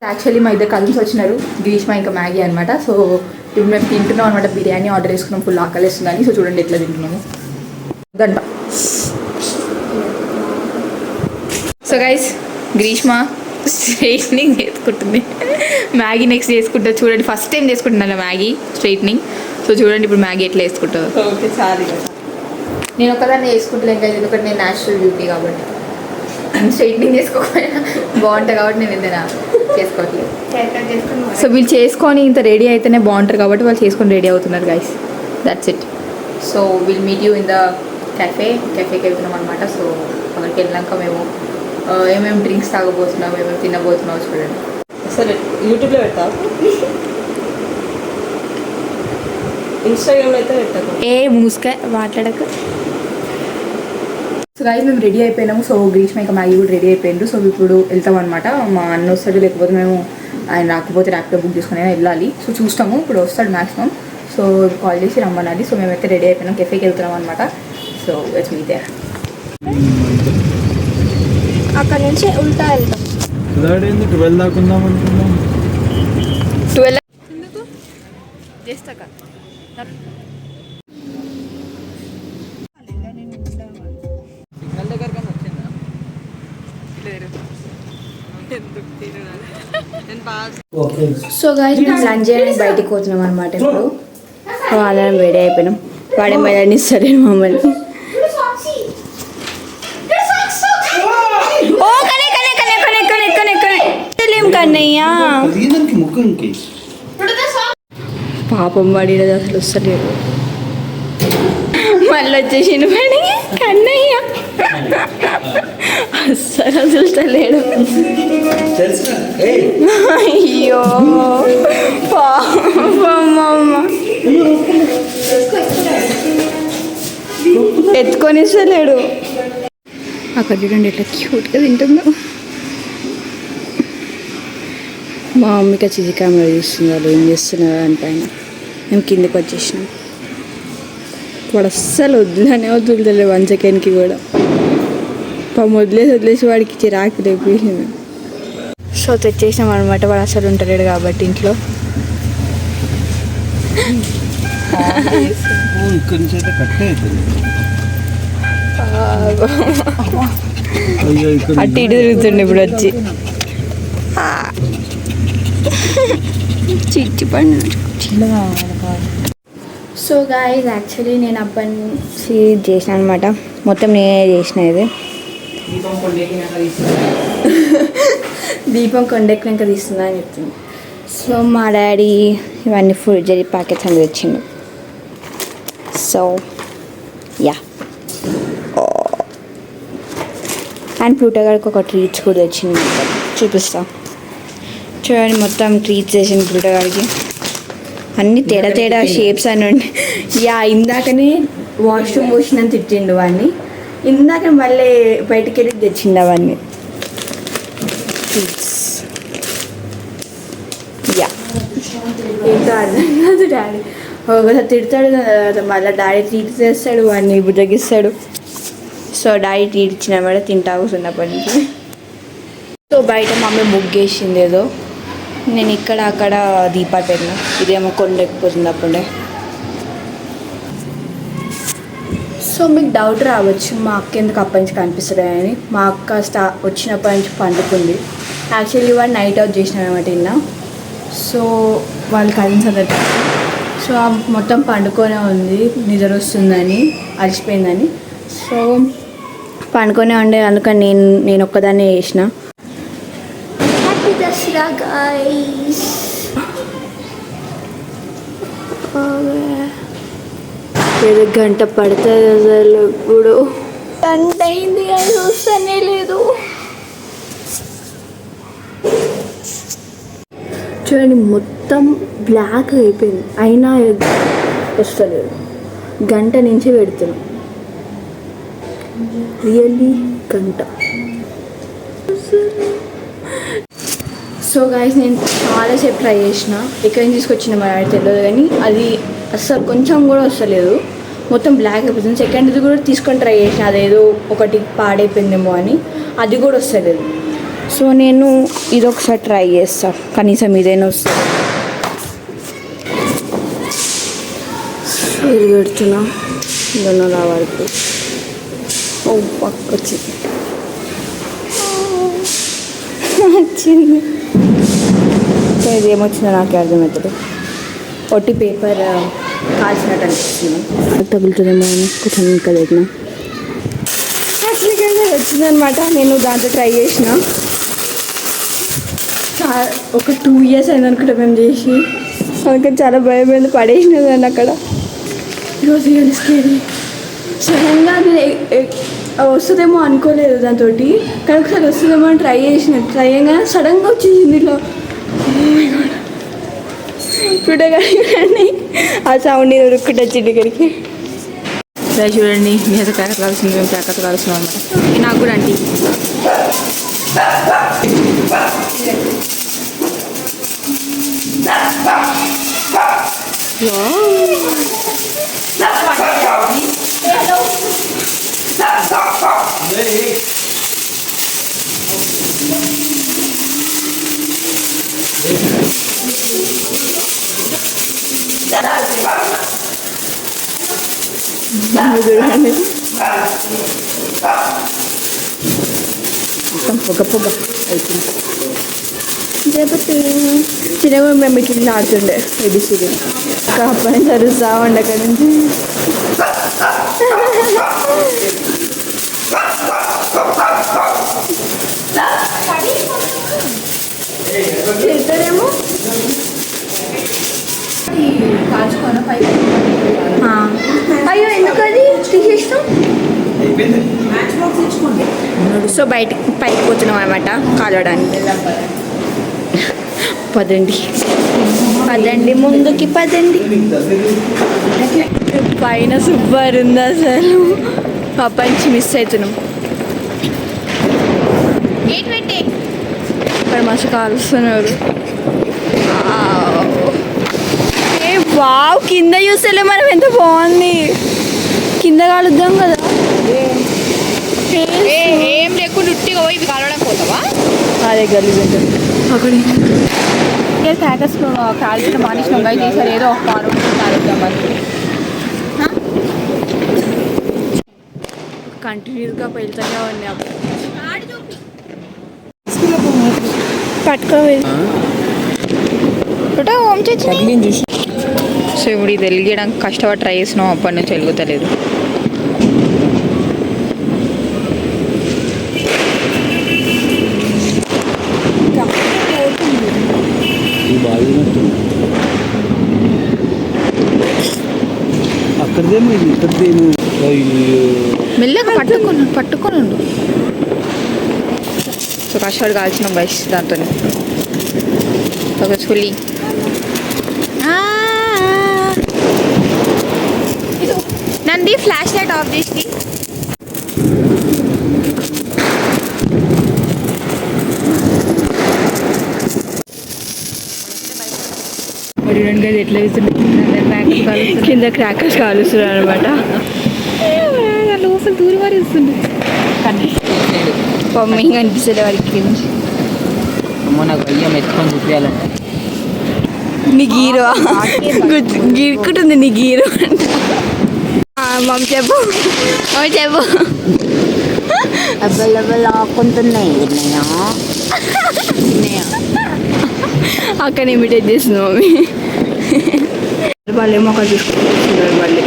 Actually మా ఇద్దరు cousins వచ్చినారు, గ్రీష్మ ఇంకా మ్యాగీ అనమాట. సో ఇప్పుడు మేము తింటున్నాం అనమాట. బిర్యానీ ఆర్డర్ చేసుకున్నాం, ఫుల్ ఆకలిస్తుందని. సో చూడండి ఎట్లా తింటున్నాము. గంట. సో గైస్, గ్రీష్మ స్ట్రైట్నింగ్ చేసుకుంటుంది, మ్యాగీ నెక్స్ట్ చేసుకుంటుంది. చూడండి ఫస్ట్ టైం చేసుకుంటున్నాను మ్యాగీ స్ట్రైట్నింగ్. సో చూడండి ఇప్పుడు మ్యాగీ ఎట్లా వేసుకుంటుందో. ఓకే సారీ, నేను ఒకదాన్ని వేసుకుంటలేను కదా, ఎందుకంటే నేను న్యాచురల్ బ్యూటీ కాబట్టి. స్ట్రైట్నింగ్ చేసుకోకపోయినా బాగుంటుంది కాబట్టి నేను ఏదైనా చేసుకోవట్లేదు. సో వీళ్ళు చేసుకొని ఇంత రెడీ అయితేనే బాగుంటారు కాబట్టి వాళ్ళు చేసుకొని రెడీ అవుతున్నారు guys. That's it. So will meet you in the కెఫేకి వెళ్తున్నాం అనమాట. సో అక్కడికి వెళ్ళాక మేము ఏమేమి డ్రింక్స్ తాగబోతున్నాం, ఏమేమి తినబోతున్నాం చూడండి. సరే యూట్యూబ్లో పెడతా, ఇన్స్టాగ్రామ్లో అయితే పెట్టకు. ఏ మూసుక మాట్లాడక. సో గైస్ మేము రెడీ అయిపోయినాము. సో గ్రీష్మ ఇంకా మ్యాగీ కూడా రెడీ అయిపోయిండ్రు. సో ఇప్పుడు వెళ్తాం అనమాట. మా అన్న వస్తాడు, లేకపోతే మేము ఆయన రాకపోతే ర్యాపిడో బుక్ చేసుకుని వెళ్ళాలి. సో చూస్తాము, ఇప్పుడు వస్తాడు మ్యాక్సిమం. సో కాల్ చేసి రమ్మనాలి. సో మేమైతే రెడీ అయిపోయినాం, కెఫేకి వెళ్తున్నాం అనమాట. So it's me there. అక్కడ నుంచి ఉల్టా వెళ్తాం. 12 దాకా ఉందాం అనుకున్నాం. 12 చేస్తా కదా. సో గైస్ మేము లంచ్ చేయడానికి బయటికి పోతున్నాం అనమాట. ఇప్పుడు వాళ్ళని రెడీ అయిపోయినాం. వాడే మెడని ఇస్తాడు మమ్మల్ని. ఓ కనే కనే కనే కనే కనే కనే కనే తెలియం కన్నయ్యా. పాపం వాడి అసలు వస్తలేడు. మళ్ళీ వచ్చేసిండు పని కన్నయ్య. అస్సలు వదులుతలేడు. అయ్యో పాపమ్మ, ఎత్తుకొని ఇస్తలేడు. అక్కడ చూడండి ఎట్లా క్యూట్గా తింటుందో. మా మమ్మీకి చిజి కెమెరా చూస్తున్నారు, ఏం చేస్తున్నారు అంటే ఆయన. మేము కిందకి వచ్చేసినాం. వాడు అస్సలు వదులుతలేడు 1 సెకండ్కి కూడా. పాపం వదిలేసి వాడికి చిరాకు లేపేసింది. సో తెచ్చేసినాం అనమాట. వాడు అసలు ఉంటలేడు కాబట్టి ఇంట్లో. అటు ఇటు తిరుగుతుండే ఇప్పుడు వచ్చి. చిచ్చి పండు. సో గాయ్స్ యాక్చువల్లీ నేను అబ్బాయి చేసిన అనమాట. మొత్తం నేనే చేసిన. ఇది దీపం కొండెక్కినాక తీస్తుందా అని చెప్తుంది. సో మా డాడీ ఇవన్నీ ఫుడ్ జరి ప్యాకెట్స్ అని తెచ్చిండు. సో యా, అండ్ ప్లూటో గారికి ఒక ట్రీట్స్ కూడా తెచ్చింది, చూపిస్తా చూడండి. మొత్తం ట్రీట్స్ చేసింది ప్లూటో గారికి. అన్నీ తేడా షేప్స్ అని ఉండి. యా, ఇందాకనే వాష్రూమ్ పోసినంత తిట్టిండు వాడిని. ఇందాక మళ్ళీ బయటికి వెళ్ళి తెచ్చిండు అవన్నీ. యా, ఏంటో అర్థం కాదు. డాడీ ఒకసారి తిడతాడు కదా, మళ్ళీ డాడీ ట్రీట్ చేస్తాడు, వాడిని బుజ్జగిస్తాడు. సో డాడీ ట్రీట్ ఇచ్చిన కూడా తింటా కూర్చున్నప్పటి నుంచి. సో బయట మమ్మీ ముగ్గేసింది ఏదో. నేను ఇక్కడ అక్కడ దీపాలు పెట్టిన. ఇదేమో కొండెక్కిపోతుంది అప్పుడే. సో మీకు డౌట్ రావచ్చు, మా అక్క ఎందుకు అప్పటి నుంచి కనిపిస్తుంది అని. మా అక్క వచ్చినప్పటి నుంచి పండుకుంది. యాక్చువల్లీ వాడు నైట్ అవుట్ చేసినాడు అనమాట నిన్న. సో వాళ్ళ కజిన్స్ అందరు. సో మొత్తం పండుకొనే ఉంది, నిద్ర వస్తుందని, అలసిపోయిందని. సో పండుకొనే ఉండే, అందుకని నేను ఒక్కదాన్నే చేసిన. దసరా గాయ్స్. ఏదో గంట పడుతుంది అసలు. ఇప్పుడు గంట అయింది అది వస్తూనే లేదు. చూడండి మొత్తం బ్లాక్ అయిపోయింది, అయినా వస్తలేదు. గంట నుంచి పెడుతున్నాం, రియల్లీ గంట. సో గాయస్ నేను చాలాసేపు ట్రై చేసిన, ఎక్కడి నుంచి తీసుకొచ్చిన మరి తెలియదు కానీ అది అస్సలు కొంచెం కూడా వస్తలేదు. మొత్తం బ్లాక్ అయిపోతుంది. సెకండ్ది కూడా తీసుకొని ట్రై చేసిన, అదేదో ఒకటి పాడైపోయిందేమో అని, అది కూడా వస్తలేదు. సో నేను ఇదొకసారి ట్రై చేస్తా, కనీసం ఇదైనా వస్తుంది. ఇది పెడుతున్నా ఇదన్నా రావాలి. ఓ పక్క వచ్చింది వచ్చింది. సో ఇది ఏమొచ్చిందో నాకే అర్థమవుతుంది. ఒట్టి పేపర్ కాల్చినట్టు అనిపిస్తుంది. తగులుతుందేమో అని కొంచెం ఇంకా పెట్టినా. అసలుకైతే వచ్చిందనమాట. నేను దాంట్లో ట్రై చేసిన. ఒక 2 years అయింది అనుకుంటా మేము చేసి. అందుకని చాలా భయం మీద పడేసినదాన్ని అక్కడ. ఈరోజు రియల్ స్కేరీ. సడన్గా అది వస్తుందేమో అనుకోలేదు దాంతో, కానీ ఒకసారి వస్తుందేమో అని ట్రై చేయగానే సడన్గా వచ్చేసింది ఇట్లా. చూడగానే ఆ సౌండ్ ఉరుక్కుంటూ వచ్చింది ఇక్కడికి. సరే చూడండి, మీ అయితే ప్యాకెట్ కావాల్సింది, మేము ప్యాకెట్ కావాల్సిన అనమాట. నాకు కూడా అండి. పొగ పొగ అవుతుంది. చిన్నగా మేము ఇట్లా ఆడుతుండే ఏబిసిడి. అప్పటి చదువుతా ఉండే అక్కడి నుంచి. చేస్తారేమో అయ్యో ఎందుకు అది తీసేస్తాం. సో పైకి పోతున్నాం అనమాట కాలవడానికి. పదండి ముందుకి పదండి. పైన సూపర్ ఉంది అసలు. పప్పించి మిస్ అవుతున్నాం. ఇక్కడ మస్తు కాలుస్తున్నారు. వావ్, కింద చూస్తేలే మనం ఎంత బాగుంది. కింద కాలుద్దాం కదా. ఏం లేకుండా ఉట్టిగా పోయి ఇవి కలవడానికి పోతావా? అదే గలీజ్ ఉంటుంది అక్కడ. ప్యాకెట్స్ కాల్చిన మానేసిన గై చేశారు, ఏదో ఒక వారం కాలుద్దామని. కంటిన్యూస్గా వెళ్తూనే ఉన్నాయి. పట్టుకోవాలి. సో ఇప్పుడు ఇది వెలిగడానికి కష్టపడి ట్రై చేసినాం, అప్పటి నుంచి వెలుగుతలేదు. అక్కడదేమో ఇది ఇక్కడదేమో. మెల్లగా పట్టుకొని ఉండు. సో కష్టపడి కాల్చినాం గైస్ దాంతో. Successfully. Nandi flash light of చేసి. ఎట్లా కింద క్రాకర్స్ కాలుస్తున్నారు అనమాట. లోపల దూరం వరిస్తుంది. మమ్మీ కనిపిస్తుంది వారికి. నాకు అయ్యం ఎత్తుకొని చూపించాలంట. నీ గీరు గీరుకుంటుంది. నీ గీరు అంట. మమ్మీ చెప్పు, మమ్మీ చెప్పు. ఆకుంటున్నాయి అక్కడ ఇమిటేట్ చేస్తుంది మమ్మీ. వాళ్ళు ఏమో అక్కడ చూసుకుంటున్నారు మళ్ళీ.